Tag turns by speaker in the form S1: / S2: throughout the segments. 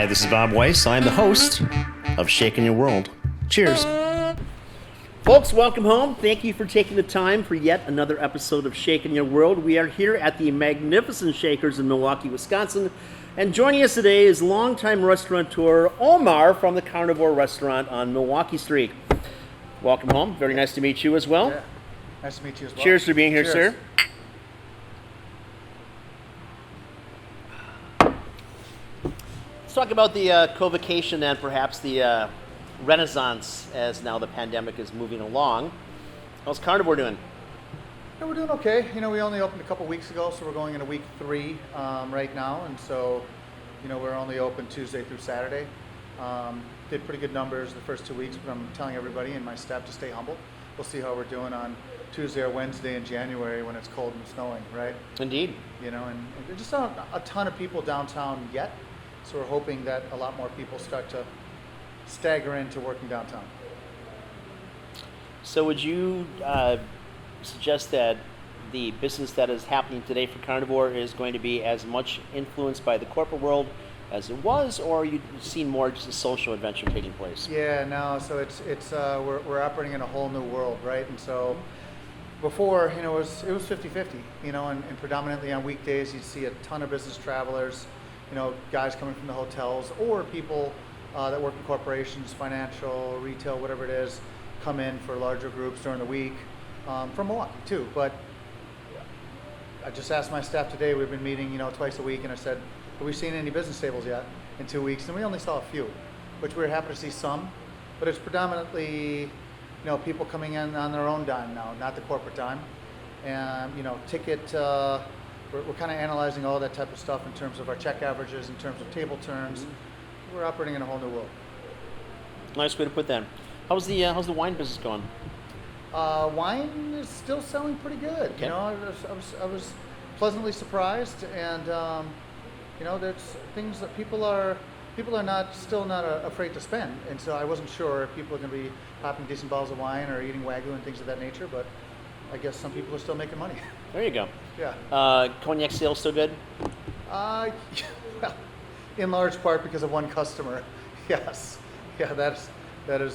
S1: Hi, this is Bob Weiss. I'm the host of Shaking Your World. Cheers. Folks, welcome home. Thank you for taking the time for yet another episode of Shaking Your World. We are here at the magnificent Shakers in Milwaukee, Wisconsin. And joining us today is longtime restaurateur Omar from the Carnevor restaurant on Milwaukee Street. Welcome home. Very nice to meet you as well.
S2: Yeah. Nice to meet you as well.
S1: Cheers for being here,
S2: Cheers.
S1: sir. Let's talk about the co-vacation and perhaps the renaissance as now the pandemic is moving along. How's Carnevor doing?
S2: Yeah, we're doing okay. You know, we only opened a couple weeks ago, so we're going into week 3 right now. And so, you know, we're only open Tuesday through Saturday. Did pretty good numbers the first 2 weeks, but I'm telling everybody and my staff to stay humble. We'll see how we're doing on Tuesday or Wednesday in January when it's cold and snowing, right?
S1: Indeed.
S2: You know, and there's just not a ton of people downtown yet. So we're hoping that a lot more people start to stagger into working downtown.
S1: So would you suggest that the business that is happening today for Carnevor is going to be as much influenced by the corporate world as it was, or are you seeing more just a social adventure taking place?
S2: Yeah, no. So it's we're operating in a whole new world, right? And so before, you know, it was 50-50, you know, and predominantly on weekdays you'd see a ton of business travelers, you know, guys coming from the hotels or people that work in corporations, financial, retail, whatever it is, come in for larger groups during the week from Milwaukee too. But I just asked my staff today, we've been meeting, you know, twice a week, and I said, have we seen any business tables yet in 2 weeks? And we only saw a few, which we were happy to see some, but it's predominantly, you know, people coming in on their own dime now, not the corporate dime. And, you know, we're kind of analyzing all that type of stuff in terms of our check averages, in terms of table turns. Mm-hmm. We're operating in a whole new world.
S1: Nice way to put that. How's the wine business going?
S2: Wine is still selling pretty good.
S1: Okay.
S2: You know, I was pleasantly surprised, and you know, there's things that people are still not afraid to spend, and so I wasn't sure if people are going to be popping decent bottles of wine or eating Waygu and things of that nature, but I guess some people are still making money.
S1: There you go.
S2: Yeah.
S1: Cognac sales still good?
S2: Well, in large part because of one customer. Yes. Yeah, that is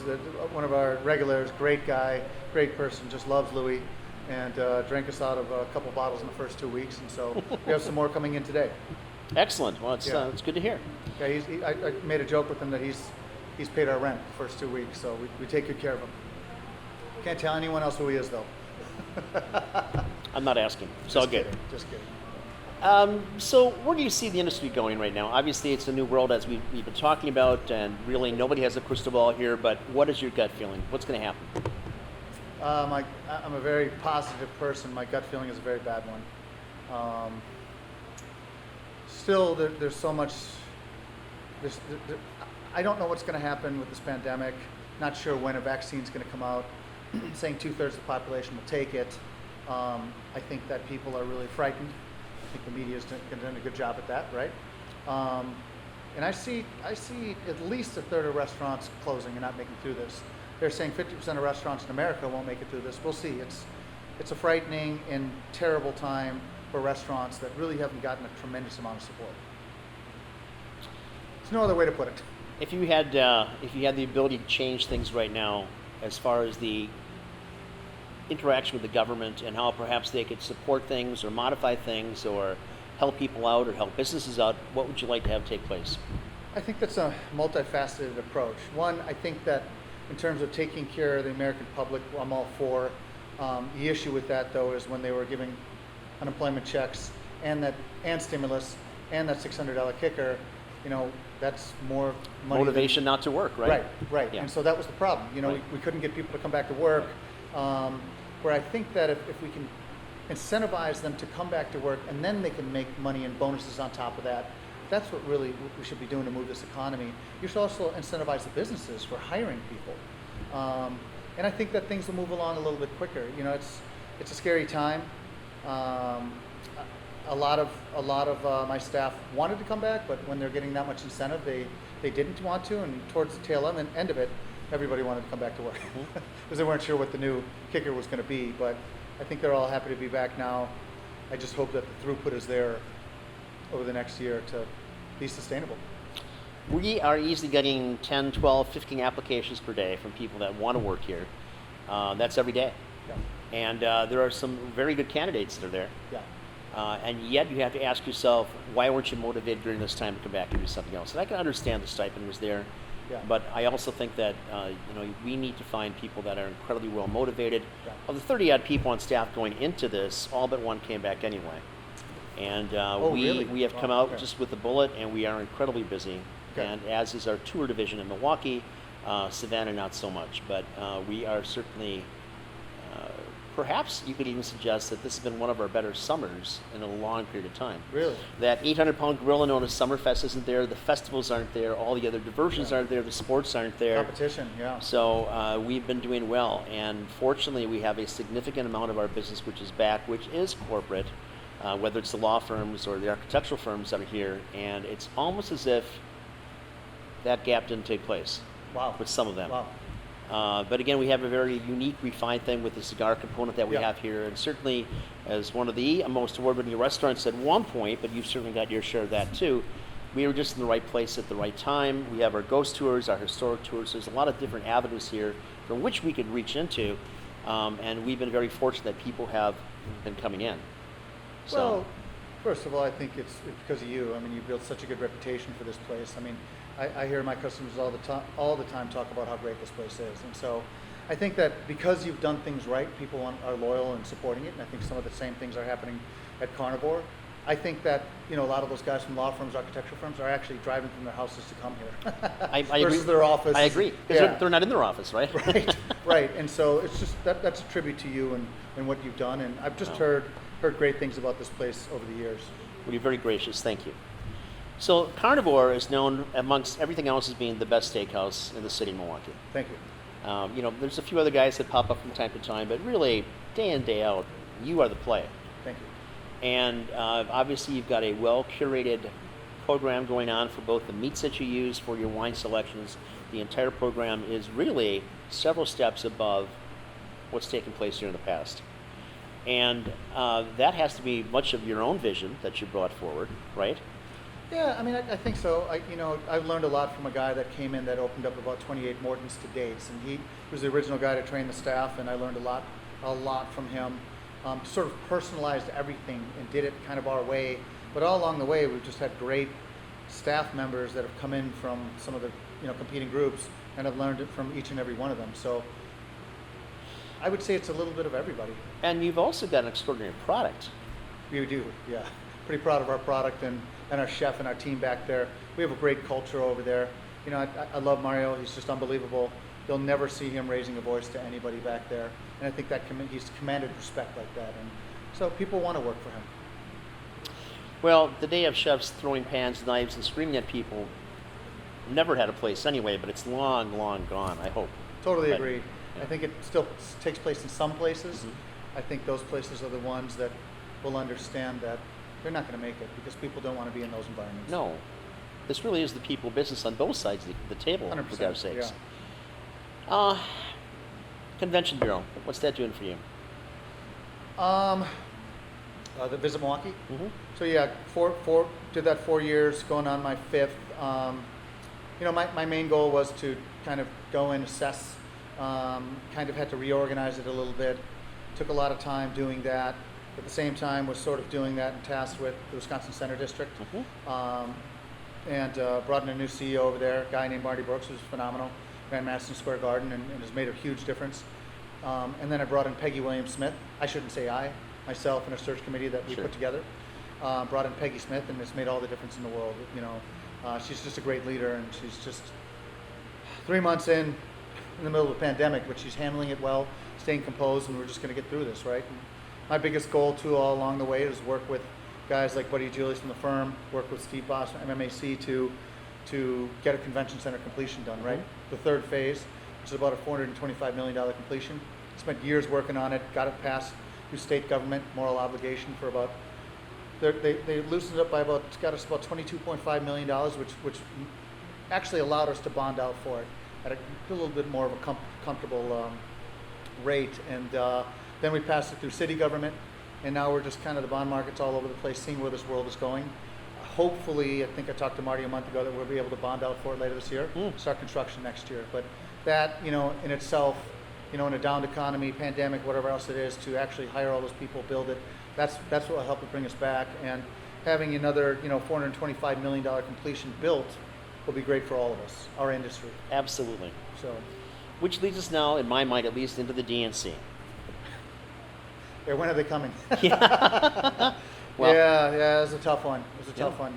S2: one of our regulars. Great guy, great person. Just loves Louis, and drank us out of a couple bottles in the first 2 weeks, and so we have some more coming in today.
S1: Excellent. Well, it's good to hear.
S2: Yeah, I made a joke with him that he's paid our rent the first 2 weeks, so we take good care of him. Can't tell anyone else who he is though.
S1: I'm not asking. It's all good.
S2: Just kidding.
S1: So where do you see the industry going right now? Obviously, it's a new world as we've been talking about, and really nobody has a crystal ball here, but what is your gut feeling? What's going to happen?
S2: I'm a very positive person. My gut feeling is a very bad one. Still, there's so much. I don't know what's going to happen with this pandemic. Not sure when a vaccine's going to come out. Saying 2/3 of the population will take it. I think that people are really frightened. I think the media's done a good job at that, right? And I see at least a third of restaurants closing and not making through this. They're saying 50% of restaurants in America won't make it through this. We'll see. It's a frightening and terrible time for restaurants that really haven't gotten a tremendous amount of support. There's no other way to put it.
S1: If you had the ability to change things right now, as far as the interaction with the government and how perhaps they could support things or modify things or help people out or help businesses out, what would you like to have take place?
S2: I think that's a multifaceted approach. One, I think that in terms of taking care of the American public, I'm all for. The issue with that, though, is when they were giving unemployment checks and stimulus and that $600 kicker, you know, that's more money.
S1: Motivation not to work, right?
S2: Right.
S1: Yeah.
S2: And so that was the problem. You know,
S1: right.
S2: we couldn't get people to come back to work. Where I think that if we can incentivize them to come back to work and then they can make money and bonuses on top of that, that's what really we should be doing to move this economy. You should also incentivize the businesses for hiring people. And I think that things will move along a little bit quicker. You know, it's a scary time. A lot of my staff wanted to come back, but when they're getting that much incentive, they didn't want to. And towards the tail end of it, everybody wanted to come back to work because they weren't sure what the new kicker was going to be. But I think they're all happy to be back now. I just hope that the throughput is there over the next year to be sustainable.
S1: We are easily getting 10, 12, 15 applications per day from people that want to work here. That's every day.
S2: Yeah.
S1: And there are some very good candidates that are there.
S2: Yeah.
S1: And yet you have to ask yourself, why weren't you motivated during this time to come back and do something else? And I can understand the stipend was there,
S2: Yeah.
S1: but I also think that we need to find people that are incredibly well motivated.
S2: Yeah.
S1: Of the 30-odd people on staff going into this, all but one came back anyway. And
S2: really?
S1: we have come
S2: Wow,
S1: out
S2: okay.
S1: just with a bullet, and we are incredibly busy.
S2: Okay.
S1: And as is our tour division in Milwaukee, Savannah not so much, but we are certainly. Perhaps you could even suggest that this has been one of our better summers in a long period of time.
S2: Really?
S1: That 800-pound gorilla known as Summerfest isn't there, the festivals aren't there, all the other diversions aren't there, the sports aren't there.
S2: Competition, yeah.
S1: So we've been doing well, and fortunately we have a significant amount of our business which is back, which is corporate, whether it's the law firms or the architectural firms that are here, and it's almost as if that gap didn't take place
S2: Wow.
S1: with some of them.
S2: Wow.
S1: But again, we have a very unique, refined thing with the cigar component that we
S2: Yeah.
S1: have here, and certainly as one of the most award-winning restaurants at one point, but you've certainly got your share of that too, we were just in the right place at the right time. We have our ghost tours, our historic tours. There's a lot of different avenues here from which we could reach into, and we've been very fortunate that people have been coming in. So,
S2: Well, first of all, I think it's because of you. I mean, you built such a good reputation for this place. I mean, I hear my customers all the time talk about how great this place is, and so I think that because you've done things right, people are loyal and supporting it. And I think some of the same things are happening at Carnevor. I think that a lot of those guys from law firms, architectural firms, are actually driving from their houses to come here
S1: I
S2: versus
S1: agree.
S2: their office.
S1: I agree, because
S2: Yeah.
S1: they're not in their office, right?
S2: Right, right. And so it's just that's a tribute to you and what you've done. And I've just heard great things about this place over the years.
S1: Well, you're very gracious. Thank you. So Carnevor is known amongst everything else as being the best steakhouse in the city of Milwaukee.
S2: Thank you.
S1: There's a few other guys that pop up from time to time, but really, day in, day out, you are the play.
S2: Thank you.
S1: And obviously, you've got a well-curated program going on for both the meats that you use for your wine selections. The entire program is really several steps above what's taken place here in the past. And that has to be much of your own vision that you brought forward, right?
S2: Yeah, I mean, I think so. I've learned a lot from a guy that came in that opened up about 28 Mortons to dates, and he was the original guy to train the staff, and I learned a lot from him. Sort of personalized everything and did it kind of our way. But all along the way, we've just had great staff members that have come in from some of the competing groups, and have learned it from each and every one of them. So I would say it's a little bit of everybody.
S1: And you've also got an extraordinary product.
S2: We do, yeah. Pretty proud of our product and our chef and our team back there. We have a great culture over there. I love Mario. He's just unbelievable. You'll never see him raising a voice to anybody back there. And I think that he's commanded respect like that. And so people want to work for him.
S1: Well, the day of chefs throwing pans, knives, and screaming at people never had a place anyway, but it's long, long gone, I hope.
S2: Totally
S1: But,
S2: agree.
S1: yeah.
S2: I think it still takes place in some places.
S1: Mm-hmm.
S2: I think those places are the ones that will understand that they're not going to make it because people don't want to be in those environments.
S1: No. This really is the people business on both sides of the table, for
S2: 100%,
S1: God's sakes.
S2: yeah.
S1: Convention Bureau, what's that doing for you?
S2: The Visitmke.
S1: Mm-hmm.
S2: So yeah, did that 4 years, going on my fifth. My main goal was to kind of go and assess, kind of had to reorganize it a little bit. Took a lot of time doing that. At the same time, was sort of doing that and tasked with the Wisconsin Center District.
S1: Mm-hmm.
S2: And brought in a new CEO over there, a guy named Marty Brooks, who's phenomenal, ran Madison Square Garden and has made a huge difference. And then I brought in Peggy Williams-Smith. I shouldn't say myself and a search committee that we
S1: Sure.
S2: put together. Brought in Peggy Smith, and it's made all the difference in the world. She's just a great leader, and she's just 3 months in the middle of a pandemic, but she's handling it well, staying composed, and we're just going to get through this, right? And my biggest goal, too, all along the way is work with guys like Buddy Julius from the firm, work with Steve Boss from MMAC to get a convention center completion done, right?
S1: Mm-hmm.
S2: The third phase, which is about a $425 million completion. Spent years working on it, got it passed through state government, moral obligation for about, they loosened it up by got us about $22.5 million, which actually allowed us to bond out for it at a little bit more of a comfortable rate. And then we passed it through city government, and now we're just kind of the bond markets all over the place, seeing where this world is going. hopefully, I think I talked to Marty a month ago that we'll be able to bond out for it later this year, start construction next year. But that, in itself, in a downed economy, pandemic, whatever else it is, to actually hire all those people, build it, that's what will help to bring us back. And having another, $425 million completion built will be great for all of us, our industry.
S1: Absolutely.
S2: So,
S1: Which leads us now, in my mind at least, into the DNC.
S2: yeah, when are they coming?
S1: Well,
S2: yeah, it was a tough one. It was a tough one,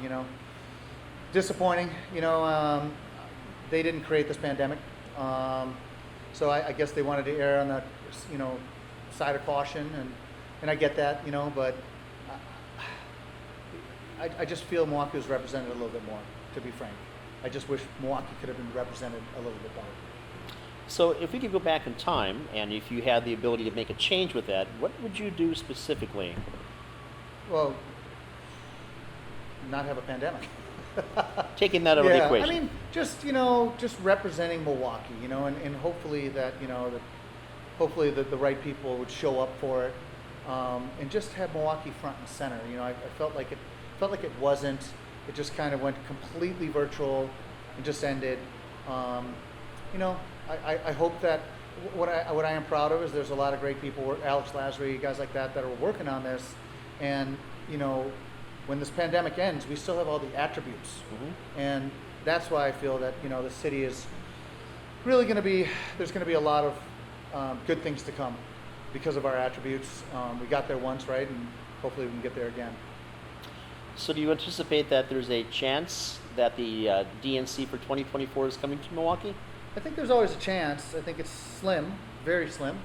S2: Disappointing, they didn't create this pandemic. So I guess they wanted to err on the, side of caution, and I get that, but I just feel Milwaukee was represented a little bit more, to be frank. I just wish Milwaukee could have been represented a little bit better.
S1: so if we could go back in time, and if you had the ability to make a change with that, what would you do specifically?
S2: Well, not have a pandemic.
S1: Taking that out of the equation.
S2: I mean, just representing Milwaukee, and hopefully that hopefully the right people would show up for it, and just have Milwaukee front and center. I felt like it wasn't. It just kind of went completely virtual and just ended. I hope that what I am proud of is there's a lot of great people, Alex Lazary, guys like that are working on this, and when this pandemic ends, we still have all the attributes, and that's why I feel that the city is really going to be. There's going to be a lot of good things to come because of our attributes. We got there once, right, and hopefully we can get there again.
S1: So do you anticipate that there's a chance that the DNC for 2024 is coming to Milwaukee?
S2: I think there's always a chance. I think it's slim, very slim,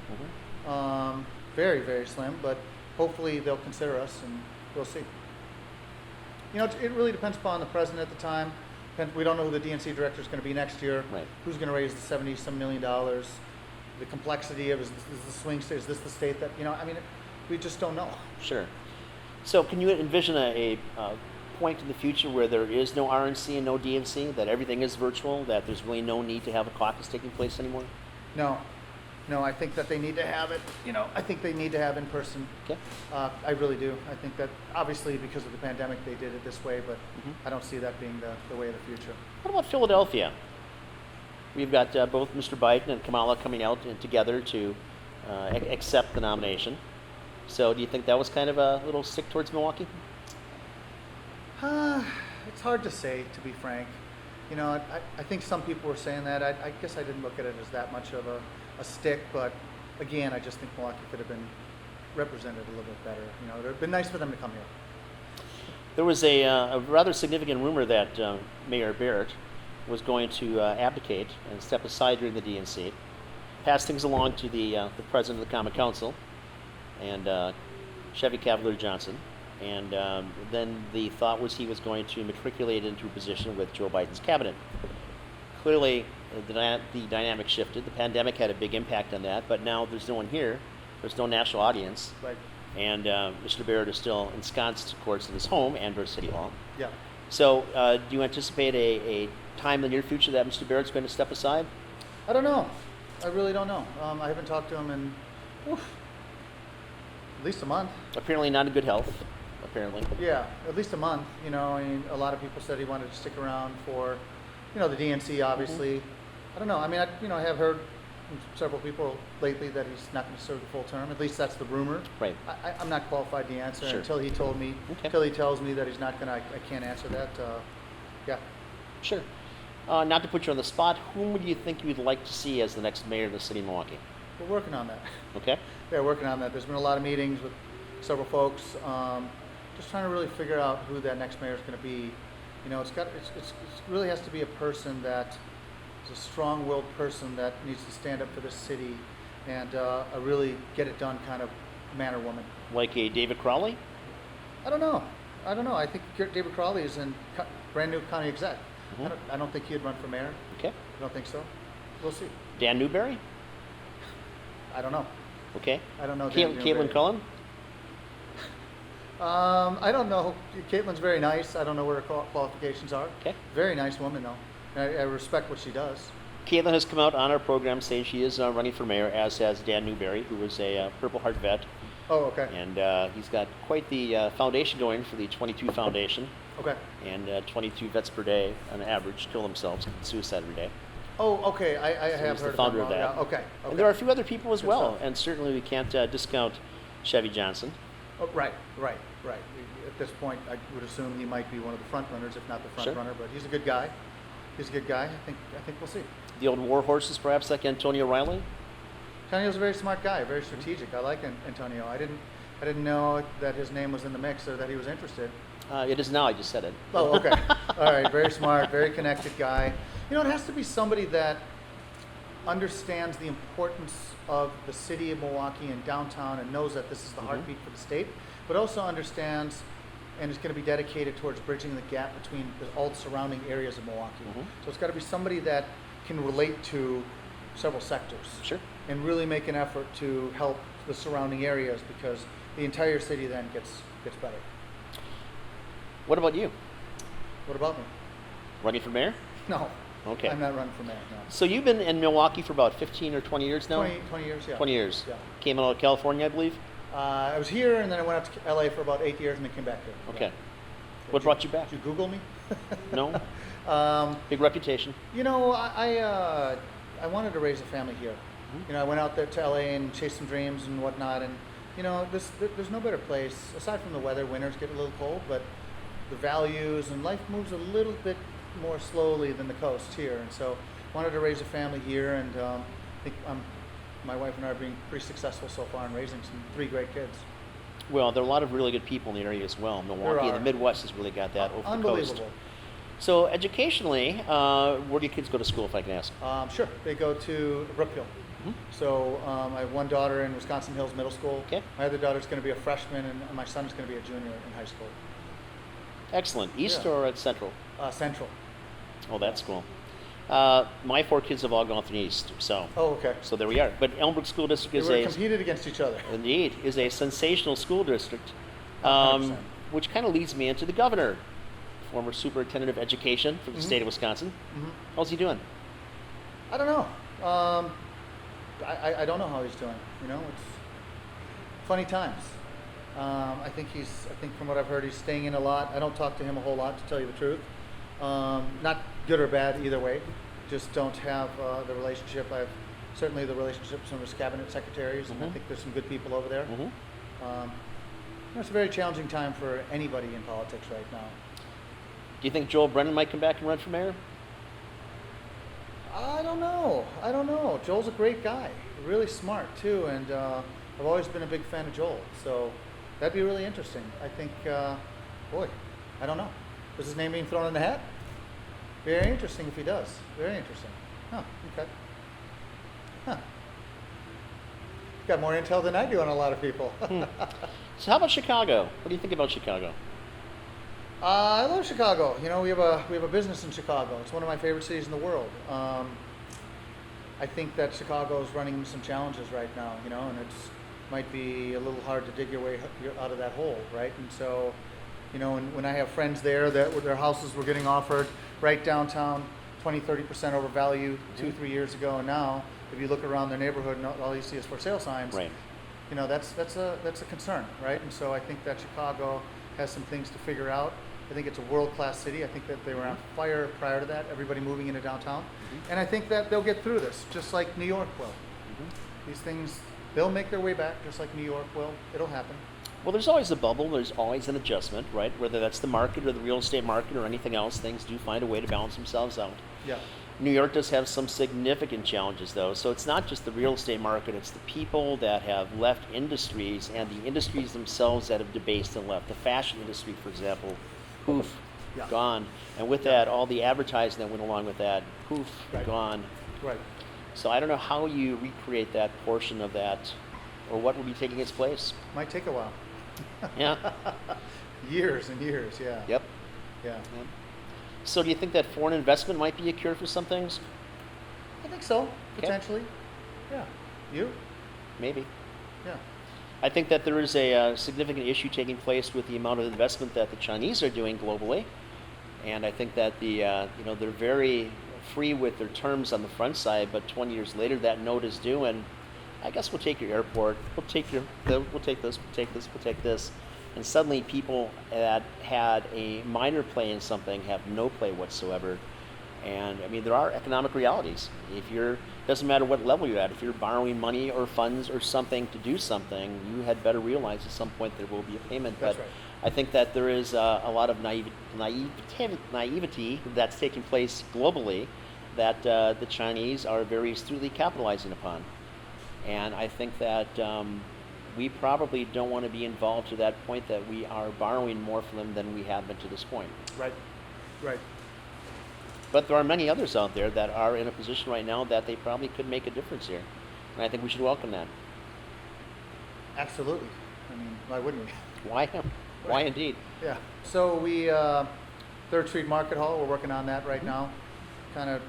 S2: very, very slim, but hopefully they'll consider us, and we'll see. It really depends upon the president at the time. We don't know who the DNC director is going to be next year.
S1: Right.
S2: Who's going to raise the $70-some million? The complexity of is the swing state? Is this the state that we just don't know.
S1: Sure. So can you envision a point in the future where there is no RNC and no DNC, that everything is virtual, that there's really no need to have a caucus taking place anymore?
S2: No, I think that they need to have it. I think they need to have in person.
S1: Okay.
S2: I really do. I think that obviously because of the pandemic they did it this way, but I don't see that being the way of the future.
S1: What about Philadelphia? We've got both Mr. Biden and Kamala coming out together to accept the nomination. So do you think that was kind of a little stick towards Milwaukee?
S2: It's hard to say, to be frank. I think some people were saying that. I guess I didn't look at it as that much of a stick, but again, I just think Milwaukee could have been represented a little bit better. It would have been nice for them to come here.
S1: There was a rather significant rumor that Mayor Barrett was going to abdicate and step aside during the DNC, pass things along to the president of the Common Council, and Chevy Cavalier Johnson. And then the thought was he was going to matriculate into a position with Joe Biden's cabinet. Clearly, the dynamic shifted. The pandemic had a big impact on that, but now there's no one here. There's no national audience.
S2: Right.
S1: And Mr. Barrett is still ensconced, of course, at his home, Andros City Hall.
S2: Yeah.
S1: So do you anticipate a time in the near future that Mr. Barrett's going to step aside?
S2: I don't know. I really don't know. I haven't talked to him in at least a month.
S1: Apparently not in good health, apparently.
S2: Yeah, at least a month. A lot of people said he wanted to stick around for, the DNC, obviously. I don't know. I have heard from several people lately that he's not going to serve the full term. At least that's the rumor.
S1: Right.
S2: I'm not qualified to answer
S1: Sure.
S2: until he told me.
S1: Okay.
S2: Until he tells me that he's not going to. I can't answer that. Yeah.
S1: Sure. Not to put you on the spot, whom would you think you would like to see as the next mayor of the city of Milwaukee?
S2: We're working on that.
S1: Okay.
S2: Yeah, working on that. There's been a lot of meetings with several folks. Just trying to really figure out who that next mayor is going to be. It really has to be a person that is a strong-willed person that needs to stand up for this city and a really get it done kind of man or woman.
S1: Like a David Crowley?
S2: I don't know. I think David Crowley is in brand new county exec. I don't think he'd run for mayor.
S1: Okay.
S2: I don't think so. We'll see.
S1: Dan Newberry?
S2: I don't know.
S1: Okay.
S2: I don't know.
S1: Caitlin Cullen?
S2: I don't know. Caitlin's very nice. I don't know what her qualifications are.
S1: Okay.
S2: Very nice woman, though. I respect what she does.
S1: Caitlin has come out on our program saying she is running for mayor, as has Dan Newberry, who is a Purple Heart vet.
S2: Oh, okay.
S1: And he's got quite the foundation going for the 22 Foundation.
S2: Okay.
S1: And 22 vets per day on average kill themselves, commit suicide every day.
S2: Oh, okay. I
S1: So
S2: have
S1: he's
S2: heard
S1: the founder of
S2: them.
S1: that.
S2: Yeah, okay.
S1: And there are a few other people as
S2: Good
S1: well,
S2: stuff.
S1: and certainly we can't discount Chevy Johnson.
S2: Oh, right. At this point, I would assume he might be one of the front runners, if not the front
S1: Sure.
S2: runner. But he's a good guy. I think we'll see.
S1: The old war horses, perhaps like Antonio Riley.
S2: Antonio's a very smart guy, very strategic. I like Antonio. I didn't know that his name was in the mix or that he was interested.
S1: It is now. I just said it.
S2: Oh, okay. All right. Very smart, very connected guy. It has to be somebody that understands the importance of the city of Milwaukee and downtown and knows that this is the heartbeat for the state, but also understands and is going to be dedicated towards bridging the gap between all the surrounding areas of Milwaukee. So it's got to be somebody that can relate to several sectors.
S1: Sure.
S2: And really make an effort to help the surrounding areas because the entire city then gets better.
S1: What about you?
S2: What about me?
S1: Running for mayor?
S2: No.
S1: Okay.
S2: I'm not running for mayor, no.
S1: So you've been in Milwaukee for about 15 or 20 years now?
S2: 20 years, yeah.
S1: 20 years.
S2: Yeah.
S1: Came out of California, I believe?
S2: I was here and then I went out to LA for about 8 years and then came back here.
S1: Okay.
S2: Yeah.
S1: What brought you back?
S2: Did you Google me?
S1: No? Big reputation.
S2: I wanted to raise a family here. I went out there to LA and chased some dreams and whatnot. And, there's no better place, aside from the weather. Winters get a little cold, but the values and life moves a little bit more slowly than the coast here. And so wanted to raise a family here. And I think my wife and I are being pretty successful so far in raising 3 great kids.
S1: Well, there are a lot of really good people in the area as well. Milwaukee and the Midwest has really got that over the coast.
S2: Unbelievable.
S1: So educationally, where do your kids go to school, if I can ask?
S2: Sure. They go to Brookfield. So I have one daughter in Wisconsin Hills Middle School.
S1: Okay.
S2: My other daughter's going to be a freshman, and my son is going to be a junior in high school.
S1: Excellent. East
S2: Yeah.
S1: or at Central?
S2: Central.
S1: Oh, that's cool. My 4 kids have all gone through East, so
S2: Oh, okay.
S1: so there we are. But Elmbrook School District
S2: They
S1: is
S2: were competed against each other.
S1: indeed is a sensational school district,
S2: 100%.
S1: which kind of leads me into the governor, former superintendent of education for the state of Wisconsin. How's he doing?
S2: I don't know. I don't know how he's doing. It's funny times. I think from what I've heard, he's staying in a lot. I don't talk to him a whole lot, to tell you the truth. Not good or bad either way. Just don't have the relationship. I have certainly the relationship with some of his cabinet secretaries, and I think there's some good people over there. It's a very challenging time for anybody in politics right now.
S1: Do you think Joel Brennan might come back and run for mayor?
S2: I don't know. Joel's a great guy, really smart too, and I've always been a big fan of Joel. So that'd be really interesting. I think, I don't know. Is his name being thrown in the hat? Very interesting if he does. Very interesting. Huh, okay. Huh. Got more intel than I do on a lot of people.
S1: So how about Chicago? What do you think about Chicago?
S2: I love Chicago. We have a business in Chicago. It's one of my favorite cities in the world. I think that Chicago is running into some challenges right now, and it's might be a little hard to dig your way out of that hole, right? And so, when I have friends there that their houses were getting offered right downtown, 20-30% over value 2-3 years ago, and now if you look around their neighborhood and all you see is for sale signs,
S1: Right.
S2: That's a concern, right? And so I think that Chicago has some things to figure out. I think it's a world-class city. I think that they were on fire prior to that, everybody moving into downtown. And I think that they'll get through this, just like New York will. These things, they'll make their way back, just like New York will. It'll happen.
S1: Well, there's always a bubble. There's always an adjustment, right? Whether that's the market or the real estate market or anything else, things do find a way to balance themselves out.
S2: Yeah.
S1: New York does have some significant challenges, though. So it's not just the real estate market. It's the people that have left industries and the industries themselves that have debased and left. The fashion industry, for example, poof,
S2: Yeah.
S1: gone. And with that, all the advertising that went along with that, poof,
S2: Right.
S1: gone.
S2: Right.
S1: So I don't know how you recreate that portion of that or what will be taking its place.
S2: Might take a while.
S1: Yeah.
S2: Years and years, yeah.
S1: Yep.
S2: Yeah.
S1: So do you think that foreign investment might be a cure for some things?
S2: I think so,
S1: Okay.
S2: potentially. Yeah. You?
S1: Maybe.
S2: Yeah.
S1: I think that there is a significant issue taking place with the amount of investment that the Chinese are doing globally, and I think that they're very free with their terms on the front side, but 20 years later that note is due, and I guess we'll take your airport, we'll take this, we'll take this, and suddenly people that had a minor play in something have no play whatsoever. And I mean, there are economic realities. Doesn't matter what level you're at, if you're borrowing money or funds or something to do something, you had better realize at some point there will be a payment.
S2: That's
S1: but
S2: right.
S1: I think that there is a lot of naivety that's taking place globally that the Chinese are very astutely capitalizing upon. And I think that we probably don't want to be involved to that point that we are borrowing more from them than we have been to this point.
S2: Right. Right.
S1: But there are many others out there that are in a position right now that they probably could make a difference here. And I think we should welcome that.
S2: Absolutely. I mean, why wouldn't we?
S1: Why? Why indeed?
S2: Yeah. So we, 3rd Street Market Hall, we're working on that right now. Kind of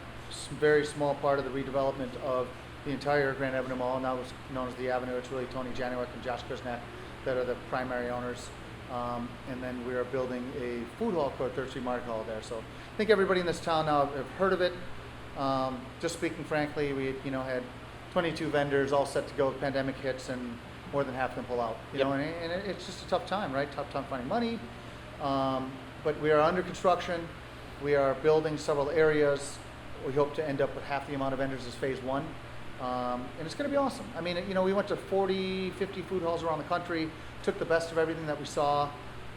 S2: very small part of the redevelopment of the entire Grand Avenue Mall. Now it's known as the Avenue. It's really Tony Janiewek and Josh Kuznat that are the primary owners. And then we are building a food hall called 3rd Street Market Hall there. So I think everybody in this town now have heard of it. Just speaking frankly, we had 22 vendors all set to go. The pandemic hits and more than half of them pull out. You know, and it's just a tough time, right? Tough time finding money. But we are under construction. We are building several areas. We hope to end up with half the amount of vendors as phase 1. And it's going to be awesome. I mean, we went to 40, 50 food halls around the country, took the best of everything that we saw.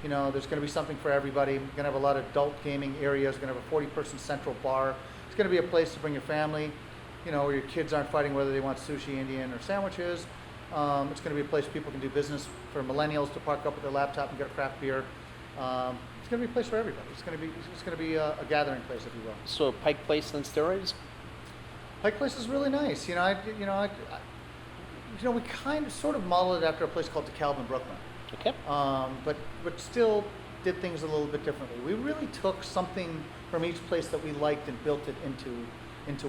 S2: There's going to be something for everybody. We're going to have a lot of adult gaming areas. We're going to have a 40-person central bar. It's going to be a place to bring your family, where your kids aren't fighting whether they want sushi, Indian, or sandwiches. It's going to be a place people can do business for millennials to park up with their laptop and get a craft beer. It's going to be a place for everybody. It's going to be a gathering place, if you will.
S1: So Pike Place on steroids?
S2: Pike Place is really nice. We kind of sort of modeled it after a place called DeKalb in Brooklyn.
S1: Okay.
S2: But still did things a little bit differently. We really took something from each place that we liked and built it into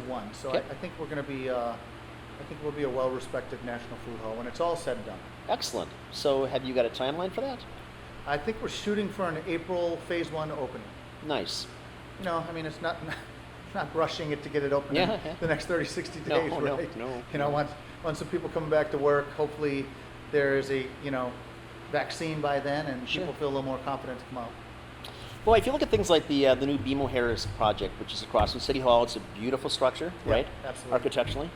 S2: one. So
S1: okay.
S2: I think we're going to be I think we'll be a well-respected national food hall when it's all said and done.
S1: Excellent. So have you got a timeline for that?
S2: I think we're shooting for an April phase 1 opening.
S1: Nice.
S2: It's not rushing it to get it open in the next 30, 60 days, right?
S1: No.
S2: Once the people come back to work, hopefully there is a, vaccine by then and people feel a little more confident to come out.
S1: Well, if you look at things like the new BMO Harris project, which is across from City Hall, it's a beautiful structure, right?
S2: Absolutely.
S1: Architecturally.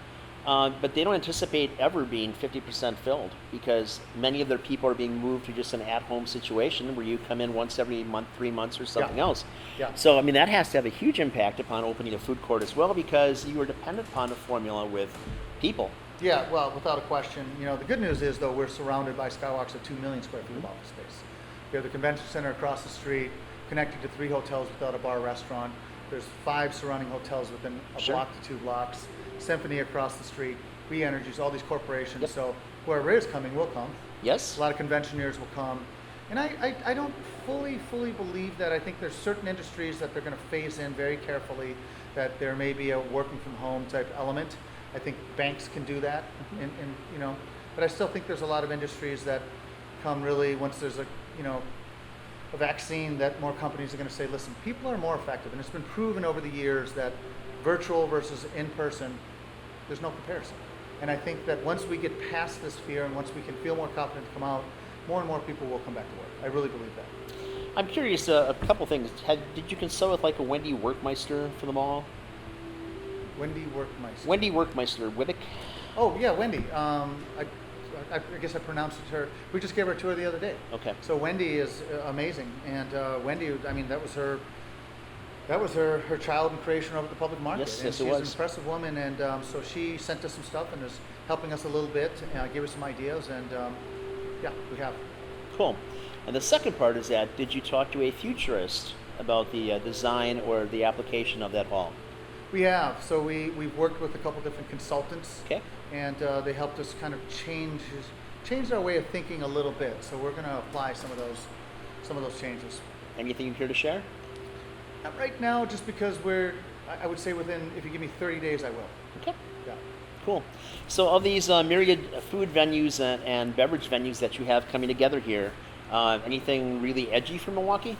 S1: But they don't anticipate ever being 50% filled because many of their people are being moved to just an at-home situation where you come in once every month, 3 months, or something else.
S2: Yeah.
S1: So, that has to have a huge impact upon opening a food court as well because you are dependent upon a formula with people.
S2: Yeah, well, without a question. The good news is, though, we're surrounded by skywalks of 2 million square feet of office space. We have the convention center across the street, connected to 3 hotels without a bar or restaurant. There's 5 surrounding hotels within a block to 2 blocks. Symphony across the street, We Energies, all these corporations.
S1: Yep.
S2: So whoever is coming will come.
S1: Yes.
S2: A lot of conventioneers will come. And I don't fully believe that. I think there's certain industries that they're going to phase in very carefully, that there may be a working from home type element. I think banks can do that, but I still think there's a lot of industries that come really once there's a vaccine, that more companies are going to say, listen, people are more effective. And it's been proven over the years that virtual versus in person, there's no comparison. And I think that once we get past this fear and once we can feel more confident to come out, more and more people will come back to work. I really believe that.
S1: I'm curious, a couple things. Did you consult with like a Wendy Workmeister for the mall?
S2: Wendy Workmeister.
S1: Wendy Workmeister, Wibbick?
S2: Oh, yeah, Wendy. I guess I pronounced it her. We just gave her a tour the other day.
S1: Okay.
S2: So Wendy is amazing. And Wendy, that was her child and creation over at the public market.
S1: Yes,
S2: and
S1: it
S2: she's
S1: was.
S2: an impressive woman. And so she sent us some stuff and is helping us a little bit, gave us some ideas. And we have.
S1: Cool. And the second part is that, did you talk to a futurist about the design or the application of that hall?
S2: We have. So we've worked with a couple different consultants.
S1: Okay.
S2: And they helped us kind of change our way of thinking a little bit. So we're going to apply some of those changes.
S1: Anything you care to share?
S2: Right now, just because I would say within, if you give me 30 days, I will.
S1: Okay.
S2: Yeah.
S1: Cool. So of these myriad food venues and beverage venues that you have coming together here, anything really edgy for Milwaukee?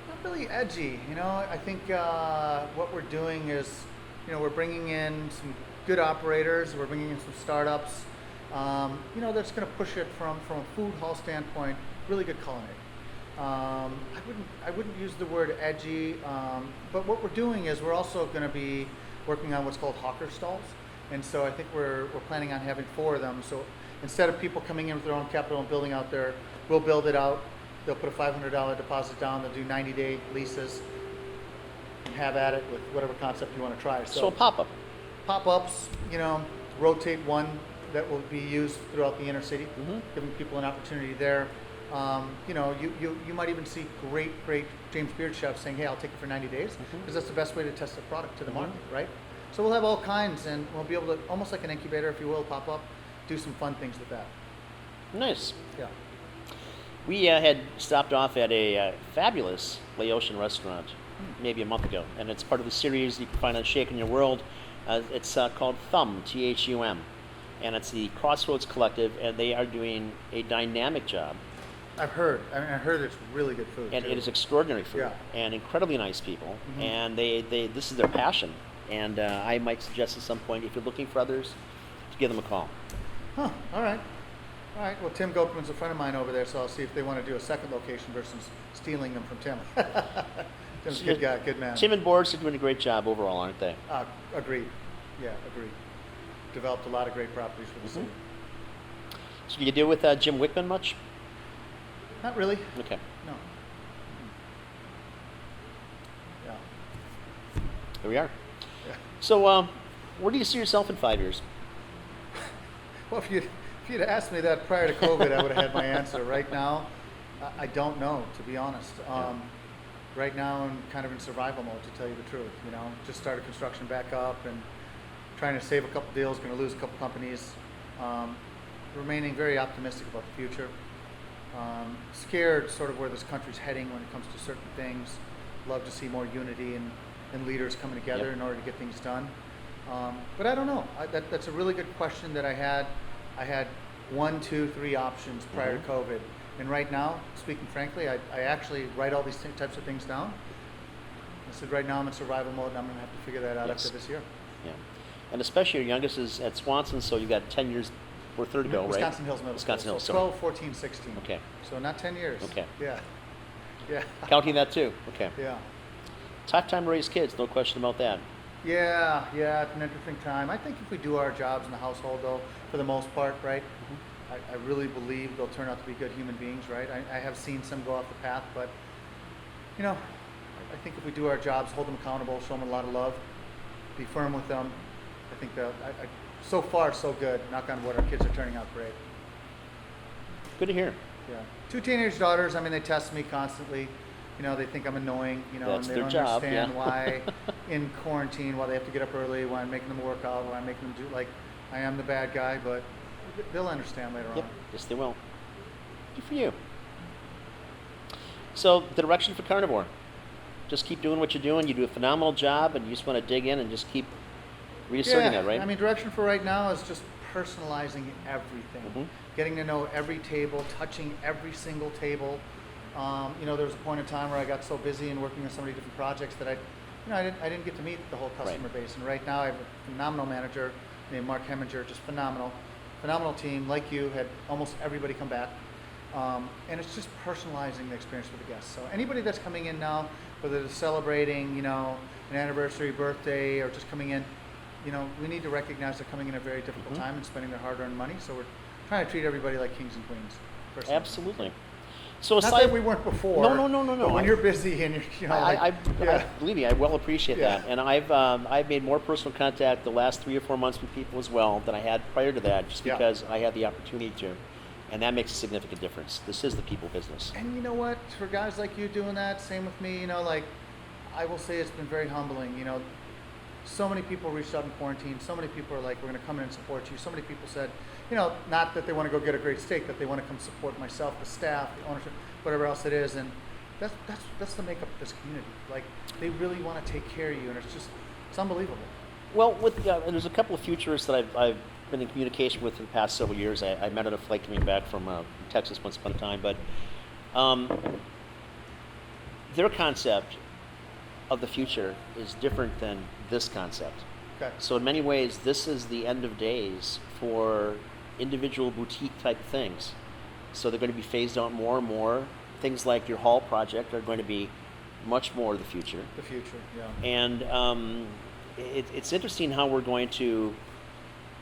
S2: Not really edgy. I think what we're doing is, we're bringing in some good operators. We're bringing in some startups. That's going to push it from a food hall standpoint, really good culinary. I wouldn't use the word edgy, but what we're doing is we're also going to be working on what's called hawker stalls, and so I think we're planning on having 4 of them. So instead of people coming in with their own capital and building out there, we'll build it out. They'll put a $500 deposit down. They'll do 90-day leases. Have at it with whatever concept you want to try.
S1: So a pop-up.
S2: Pop-ups, rotate one that will be used throughout the inner city, giving people an opportunity there. You might even see great James Beard chefs saying, hey, I'll take it for 90 days, because that's the best way to test the product to the market, right? So we'll have all kinds, and we'll be able to, almost like an incubator, if you will, pop up, do some fun things with that.
S1: Nice.
S2: Yeah.
S1: We had stopped off at a fabulous Laotian restaurant maybe a month ago, and it's part of the series you can find on Shaking Your World. It's called Thum, Thum, and it's the Crossroads Collective, and they are doing a dynamic job.
S2: I've heard. I heard it's really good food.
S1: And
S2: too.
S1: it is extraordinary food,
S2: Yeah.
S1: and incredibly nice people, and they this is their passion. And I might suggest at some point, if you're looking for others, to give them a call.
S2: Huh. All right. Well, Tim Gopman's a friend of mine over there, so I'll see if they want to do a second location versus stealing them from Tim. Tim's a good guy, good man.
S1: Tim and Boards are doing a great job overall, aren't they?
S2: Agreed. Yeah, agreed. Developed a lot of great properties for the city.
S1: So do you deal with Jim Wickman much?
S2: Not really.
S1: Okay.
S2: No. Yeah.
S1: Here we are.
S2: Yeah.
S1: So where do you see yourself in 5 years?
S2: Well, if you'd asked me that prior to COVID, I would have had my answer. Right now, I don't know, to be honest. Right now, I'm kind of in survival mode, to tell you the truth. Just started construction back up and trying to save a couple deals, going to lose a couple companies. Remaining very optimistic about the future. Scared sort of where this country's heading when it comes to certain things. Love to see more unity and leaders coming together in order to get things done. But I don't know. That's a really good question that I had. I had 1, 2, 3 options prior to COVID. And right now, speaking frankly, I actually write all these types of things down. I said, right now I'm in survival mode, and I'm going to have to figure that out after this year.
S1: Yeah. And especially your youngest is at Swanson, so you got 10 years or 30 to go, right?
S2: Wisconsin Hills Middle
S1: Wisconsin
S2: School.
S1: Hills,
S2: So 12, 14, 16.
S1: Okay.
S2: So not 10 years.
S1: Okay.
S2: Yeah. Yeah.
S1: Counting that too. Okay.
S2: Yeah.
S1: Tough time to raise kids, no question about that.
S2: Yeah, it's an interesting time. I think if we do our jobs in the household, though, for the most part, right, I really believe they'll turn out to be good human beings, right? I have seen some go off the path, but, I think if we do our jobs, hold them accountable, show them a lot of love, be firm with them, I think so far, so good. Knock on wood, our kids are turning out great.
S1: Good to hear.
S2: Yeah. 2 teenage daughters, they test me constantly. They think I'm annoying,
S1: That's
S2: and they
S1: their
S2: don't
S1: job,
S2: understand
S1: yeah.
S2: why in quarantine, why they have to get up early, why I'm making them work out, why I'm making them do, I am the bad guy, but they'll understand later on.
S1: Yes, they will. Good for you. So, the direction for Carnevor. Just keep doing what you're doing. You do a phenomenal job, and you just want to dig in and just keep reasserting that, right?
S2: Direction for right now is just personalizing everything. Getting to know every table, touching every single table. There was a point in time where I got so busy and working on so many different projects that I didn't get to meet the whole customer base. And right now I have a phenomenal manager named Mark Heminger, just phenomenal team. Like you, had almost everybody come back. And it's just personalizing the experience for the guests. So anybody that's coming in now, whether they're celebrating, an anniversary, birthday, or just coming in, we need to recognize they're coming in at a very difficult time and spending their hard-earned money. So we're trying to treat everybody like kings and queens. Personally.
S1: Absolutely. So
S2: not that we weren't before.
S1: No.
S2: But when you're busy and you're,
S1: I believe me, I well appreciate that, and I've made more personal contact the last 3 or 4 months with people as well than I had prior to that, just because I had the opportunity to, and that makes a significant difference. This is the people business.
S2: And you know what? For guys like you doing that, same with me. I will say it's been very humbling. So many people reached out in quarantine. So many people are like, we're going to come in and support you. So many people said, not that they want to go get a great steak, that they want to come support myself, the staff, the ownership, whatever else it is. And that's the makeup of this community. They really want to take care of you, and it's unbelievable.
S1: Well, there's a couple of futurists that I've been in communication with in the past several years. I met on a flight coming back from Texas once upon a time, but their concept of the future is different than this concept.
S2: Okay.
S1: So in many ways, this is the end of days for individual boutique type of things. So they're going to be phased out more and more. Things like your hall project are going to be much more the future.
S2: The future, yeah.
S1: And it's interesting how we're going to,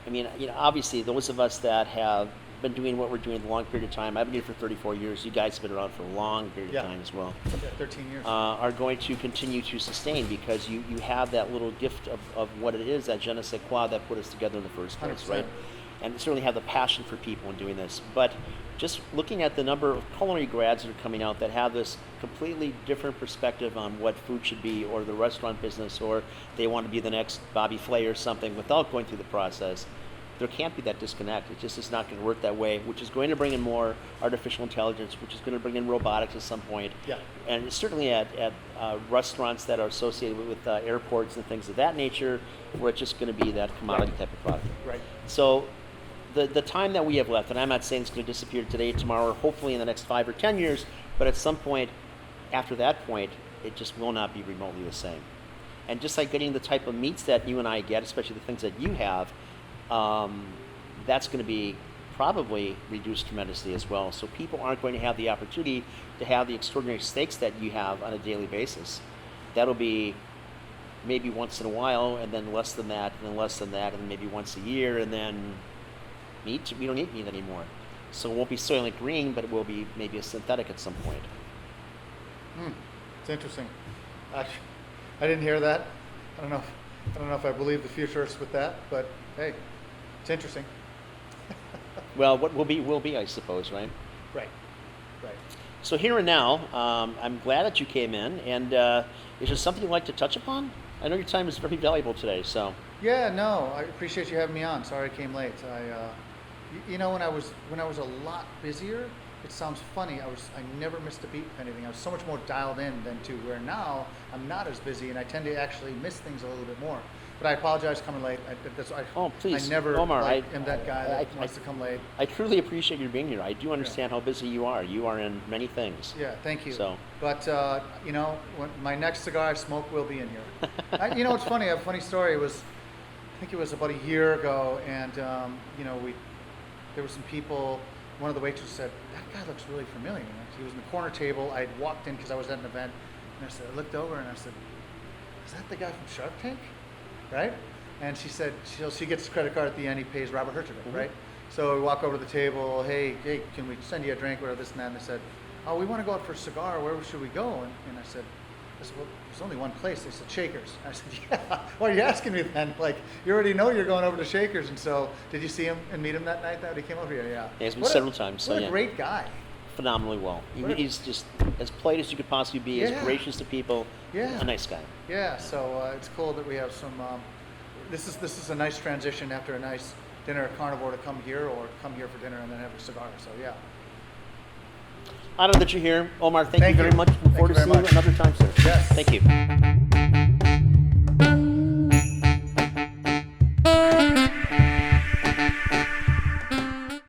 S1: I mean, obviously those of us that have been doing what we're doing a long period of time, I've been doing it for 34 years, you guys have been around for a long period of time as well.
S2: Yeah, 13 years.
S1: Are going to continue to sustain because you have that little gift of what it is, that je ne sais quoi that put us together in the first place,
S2: 100%.
S1: right? And certainly have the passion for people in doing this. But just looking at the number of culinary grads that are coming out that have this completely different perspective on what food should be, or the restaurant business, or they want to be the next Bobby Flay or something without going through the process, there can't be that disconnect. It just is not going to work that way, which is going to bring in more artificial intelligence, which is going to bring in robotics at some point.
S2: Yeah.
S1: And certainly at restaurants that are associated with airports and things of that nature, where it's just going to be that commodity type of product.
S2: Right.
S1: So the time that we have left, and I'm not saying it's going to disappear today, tomorrow, or hopefully in the next 5 or 10 years, but at some point, after that point, it just will not be remotely the same. And just like getting the type of meats that you and I get, especially the things that you have, that's going to be probably reduced tremendously as well. So people aren't going to have the opportunity to have the extraordinary steaks that you have on a daily basis. That'll be maybe once in a while, and then less than that, and then less than that, and then maybe once a year, and then meat, we don't eat meat anymore. So it won't be Soylent Green, but it will be maybe a synthetic at some point.
S2: It's interesting. I didn't hear that. I don't know if I believe the futurists with that, but hey, it's interesting.
S1: Well, what will be, I suppose, right?
S2: Right.
S1: So here and now, I'm glad that you came in, and is there something you'd like to touch upon? I know your time is very valuable today, so.
S2: Yeah, no, I appreciate you having me on. Sorry I came late. When I was a lot busier, it sounds funny, I never missed a beat of anything. I was so much more dialed in than to where now I'm not as busy, and I tend to actually miss things a little bit more. But I apologize coming late.
S1: Please,
S2: I never
S1: Omar,
S2: am that guy that wants to come late.
S1: I truly appreciate you being here. I do understand how busy you are. You are in many things.
S2: Yeah, thank you.
S1: So.
S2: But, when my next cigar I smoke will be in here. It's funny, I have a funny story. I think it was about a year ago, and, there were some people. One of the waitresses said, "That guy looks really familiar." He was in the corner table. I had walked in because I was at an event, and I looked over and I said, "Is that the guy from Shark Tank?" Right? And she said, she gets his credit card at the end. He pays Robert Herjavec, right? So we walk over to the table. Hey, can we send you a drink? Whatever, this and that. And they said, "Oh, we want to go out for a cigar. Where should we go?" And I said, "Well, there's only one place." They said, "Shakers." I said, "Yeah, why are you asking me then? Like, you already know you're going over to Shakers." And so, did you see him and meet him that night that he came over here? Yeah.
S1: Yeah, he's been several times.
S2: What a great guy.
S1: Phenomenally well. He's just as polite as you could possibly be, as gracious to people.
S2: Yeah.
S1: A nice guy.
S2: Yeah, so it's cool that we have some, this is a nice transition after a nice dinner at Carnevor to come here, or come here for dinner and then have a cigar, so yeah.
S1: Honored that you're here. Omar, thank you very much. Look forward to seeing you another time, sir.
S2: Yes.
S1: Thank you.